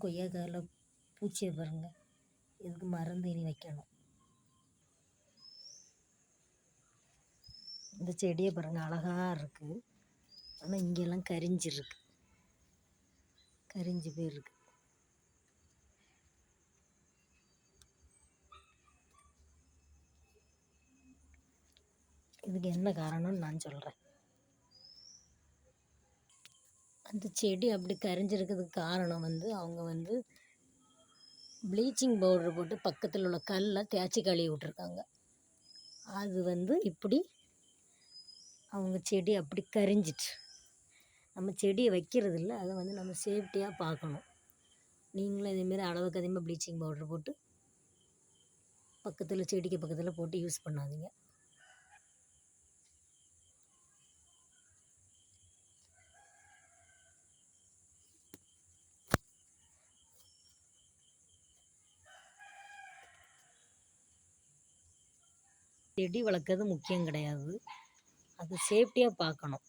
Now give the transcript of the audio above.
கொய்யாக்காயில் பூச்சியை பாருங்கள். இதுக்கு மருந்து இனி வைக்கணும். இந்த செடியை பாருங்கள், அழகாக இருக்குது. ஆனால் இங்கெல்லாம் கரிஞ்சிருக்கு, கரிஞ்சு போயிருக்கு. இதுக்கு என்ன காரணம்னு நான் சொல்கிறேன். அந்த செடி அப்படி கரிஞ்சிருக்கிறதுக்கு காரணம் அவங்க ப்ளீச்சிங் பவுடர் போட்டு பக்கத்தில் உள்ள கல்லை தேய்ச்சி கழுவி விட்ருக்காங்க. அது இப்படி அவங்க செடி அப்படி கரிஞ்சிட்டு. நம்ம செடியை வைக்கிறது இல்லை, அதை நம்ம சேஃப்டியாக பார்க்கணும். நீங்களும் இதேமாரி அளவுக்கு அதிகமாக ப்ளீச்சிங் பவுடர் போட்டு பக்கத்தில் செடிக்கு பக்கத்தில் போட்டு யூஸ் பண்ணாதீங்க. செடி வளர்க்குறது முக்கியம் கிடையாது, அது சேஃப்டியாக பார்க்கணும்.